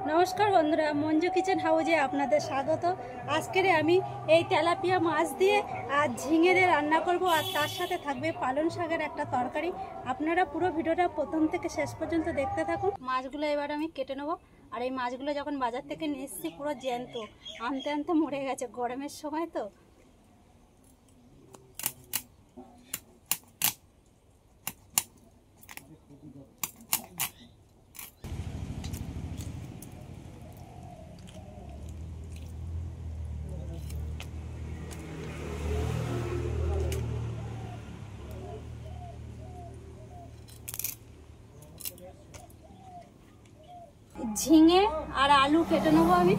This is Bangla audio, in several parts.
नमस्कार बंधुरा मंजू किचेन हाउजे आपनादेर स्वागत। आजके आमी এই তেলাপিয়া মাছ দিয়ে আর ঝিঙে দিয়ে রান্না করব আর তার সাথে থাকবে পালং শাকের একটা তরকারি। আপনারা পুরো ভিডিওটা প্রথম থেকে শেষ পর্যন্ত দেখতে থাকুন। মাছগুলো এবার আমি কেটে নেব। আর এই মাছগুলো যখন বাজার থেকে নিয়ে এসেছি পুরো জ্যান্ত, আনতে আনতে মরে গেছে, গরমের সময় তো। ঝিঙে আর আলু কেটে নেবো আমি।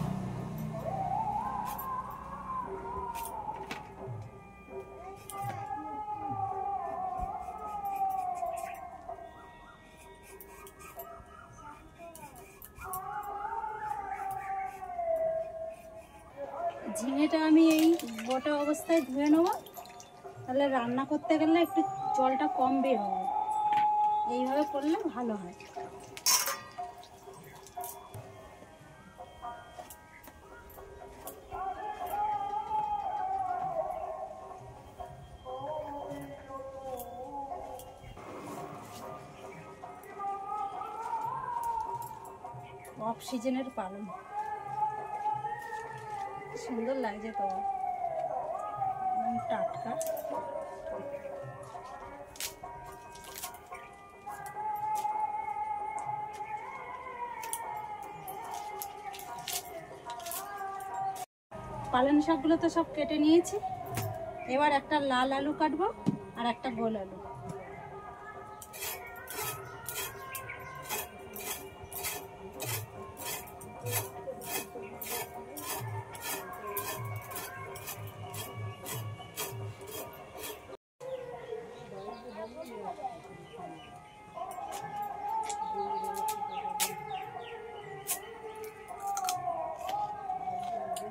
ঝিঙেটা আমি এই গোটা অবস্থায় ধুয়ে নেবো, তাহলে রান্না করতে গেলে একটু জলটা কম বের হবে। এইভাবে করলে ভালো হয়। অফ সিজনের পালং, সুন্দর লাগছে তো, টাটকা। পালং শাকগুলো তো সব কেটে নিয়েছি। এবার একটা লাল আলু কাটবো আর একটা গোল আলু।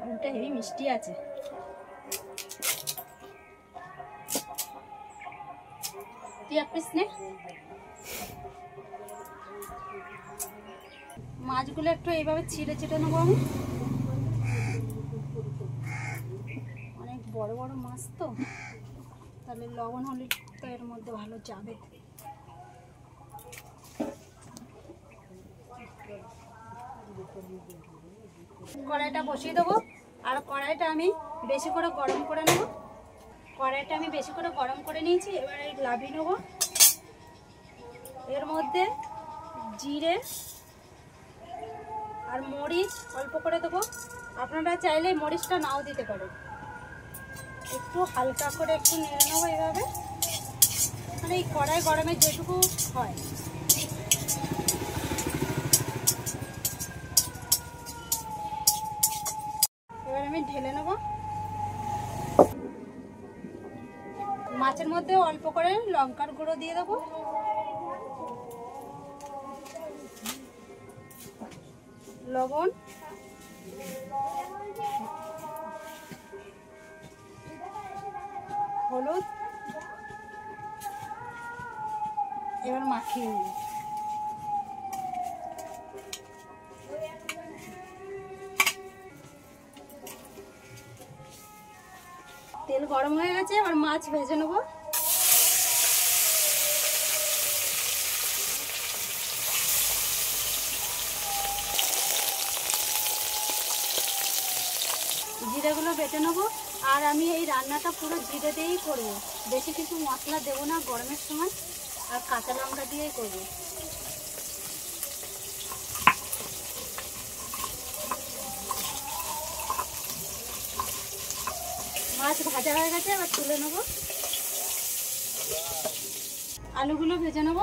আলুটা হেভি মিষ্টি আছে। মাছগুলো একটু এইভাবে ছিঁড়ে ছিঁড়ে নেবো আমি। অনেক বড় বড় মাছ তো, তাহলে লবণ হলুদ তো এর মধ্যে ভালো যাবে। কড়াইটা বসিয়ে দেবো আর কড়াইটা আমি বেশি করে গরম করে নেব। কড়াইটা আমি বেশি করে গরম করে নিয়েছি। এবার এই লাভিয়ে নেব। এর মধ্যে জিরে আর মরিচ অল্প করে দেবো। আপনারা চাইলে মরিচটা নাও দিতে পারেন। একটু হালকা করে একটু নেড়ে নেবো এইভাবে, মানে এই কড়াই গরমে যেটুকু হয়। এবার আমি ঢেলে নেব। মাছের মধ্যে অল্প করে লঙ্কার গুঁড়ো দিয়ে দেবো, লবণ, হলুদ। এবার মাখিয়ে নিই। তেল গরম হয়ে গেছে, এবার মাছ ভেজে নেব। জিরেগুলো বেটে নেবো। আর আমি এই রান্নাটা পুরো জিরে দিয়েই করবো, বেশি কিছু মশলা দেবো না গরমের সময়। আর কাঁচা লঙ্কা দিয়েই করবো। মাছ ভাজা হয়ে গেছে, এবার তুলে নেব। আলুগুলো ভেজে নেব।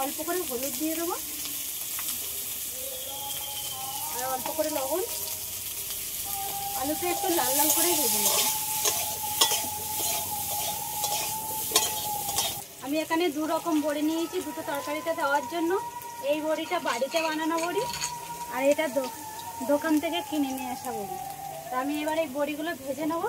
অল্প করে হলুদ দিয়ে দেবো আর অল্প করে লবণ। আলুটা একটু লাল লাল করে ভেজে নেব। আমি এখানে দু রকম বড়ি নিয়েছি দুটো তরকারিতে দেওয়ার জন্য। এই বড়িটা বাড়িতে বানানো বড়ি, আর এটা দোকান থেকে কিনে নিয়ে আসা বড়ি। তা আমি এবার এই বড়িগুলো ভেজে নেব।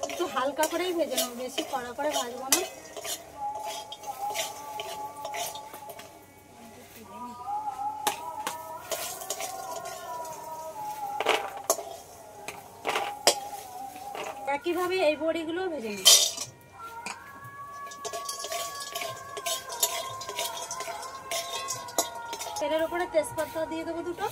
একটু হালকা করেই ভেজে নেব, বেশি কড়া করে ভাজবো না। একইভাবে এই বড়িগুলো ভেজে নিই। তেলের উপরে তেজপাতা দিয়ে দেবো দুটো,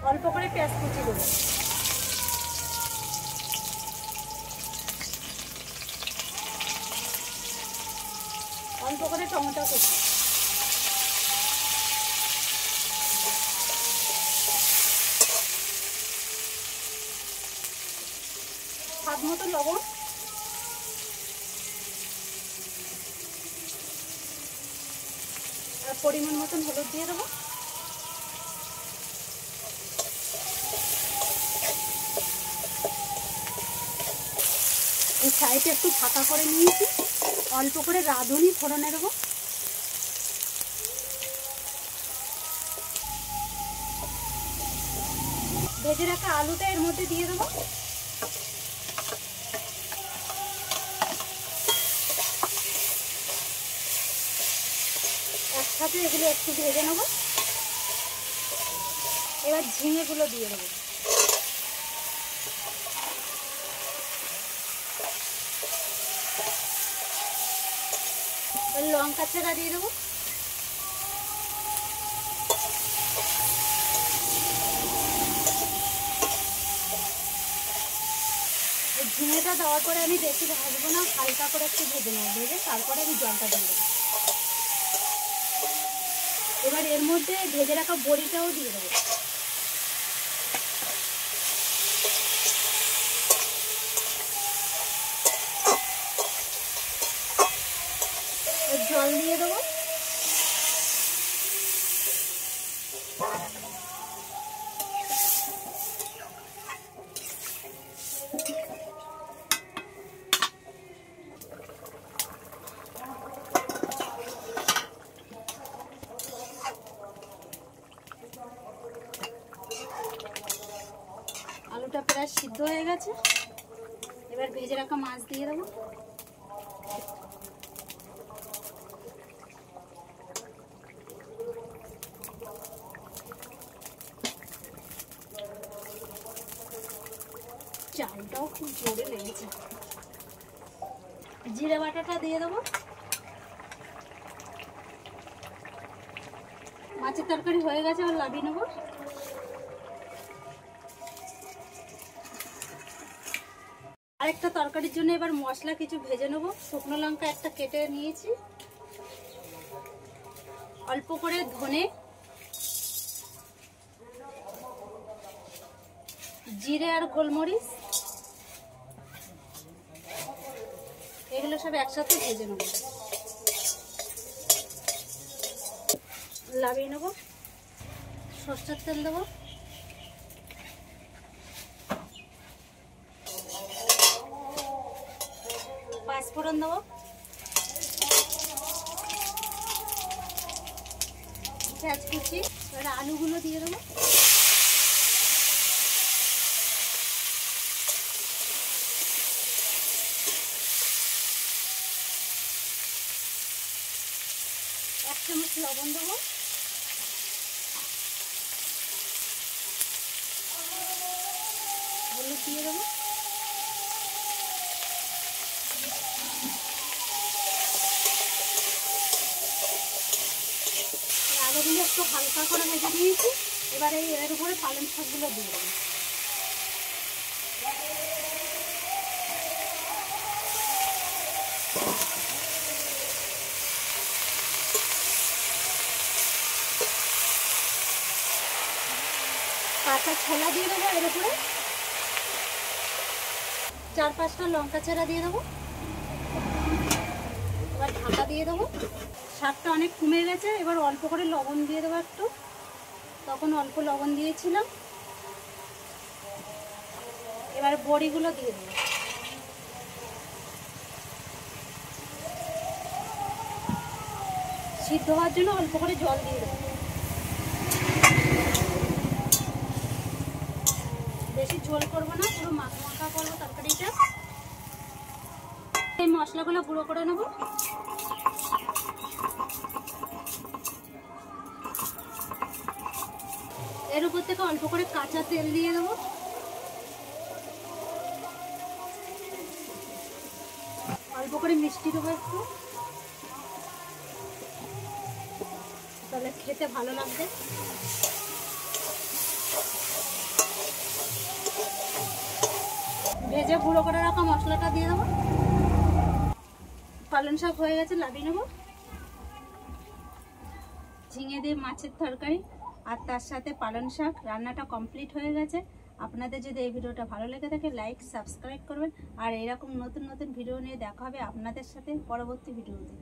অল্প করে পেঁয়াজ কুচি দেবো, অল্প করে টমেটো কুচি, স্বাদ মতো লবণ, আর পরিমাণ মতন হলুদ দিয়ে দেবো। এই সাইডে একটু ফাঁকা করে নিয়েছি, অল্প করে রাঁধুনি ফোড়নে দেবো। ভেজে রাখা আলুটা এর মধ্যে দিয়ে দেবো। একসাথে এগুলো একটু ভেজে নেবো। এবার ঝিঙেগুলো দিয়ে দেবো। লঙ্কা চেরা দিয়ে দেবো। ঝিঙেটা দেওয়ার পরে আমি বেশি ভাজবো না, হালকা করে একটু ভেজে নেবো। ভেজে তারপরে আমি জলটা দিয়ে দেবো। এবার এর মধ্যে ভেজে রাখা বড়িটাও দিয়ে দেবো। জল দিয়ে দেবো। আলুটা প্রায় সিদ্ধ হয়ে গেছে। এবার ভেজে রাখা মাছ দিয়ে দেবো। চালটাও খুব জোরে লেগেছে। জিরে বাটাটা দিয়ে দেবো। মাছের তরকারি হয়ে গেছে, আর লাভিয়ে নেবো। আরেকটা তরকারির জন্য এবার মশলা কিছু ভেজে নেবো। শুকনো লঙ্কা একটা কেটে নিয়েছি, অল্প করে ধনে, জিরে আর গোলমরিচ, এগুলো সব একসাথে ভেজে নেবো। লাভিয়ে নেবো। সরষের তেল দেবো। পাঁচফোড়ন দেবো। পেঁয়াজ কুচি। এবার আলুগুলো দিয়ে দেবো। এক চামচ লবণ দেবো। হলুদ দিয়ে দেবো। আলুগুলো একটু হালকা করে ভেজে নিয়েছি। এবারে এর উপরে পালং শাকগুলো দিয়ে দেবো। কাঁচা ছোলা দিয়ে দেবো এর উপরে। 4-5টা লঙ্কা চেরা দিয়ে দেবো। এবার ঢাকা দিয়ে দেবো। শাকটা অনেক কমে গেছে, এবার অল্প করে লবণ দিয়ে দেবো একটু। তখন অল্প লবণ দিয়েছিলাম। এবার বড়িগুলো দিয়ে দেবো। সিদ্ধ হওয়ার জন্য অল্প করে জল দিয়ে দেবো। বেশি ঝোল করবো না, পুরো মাখা মাখা করবো তরকারিটা। এই মশলাগুলো গুঁড়ো করে নেবো। এর উপর থেকে অল্প করে কাঁচা তেল দিয়ে দেবো। অল্প করে মিষ্টি দেবো একটু, তাহলে খেতে ভালো লাগবে। ভেজে গুঁড়ো করে রাখা মশলাটা দিয়ে দেবো। পালং শাক হয়ে গেছে, নামিয়ে নেবো। ঝিঙে দিয়ে মাছের তরকারি আর তার সাথে পালং শাক রান্নাটা কমপ্লিট হয়ে গেছে। আপনাদের যদি এই ভিডিওটা ভালো লেগে থাকে লাইক সাবস্ক্রাইব করবেন। আর এরকম নতুন নতুন ভিডিও নিয়ে দেখা হবে আপনাদের সাথে পরবর্তী ভিডিওতে।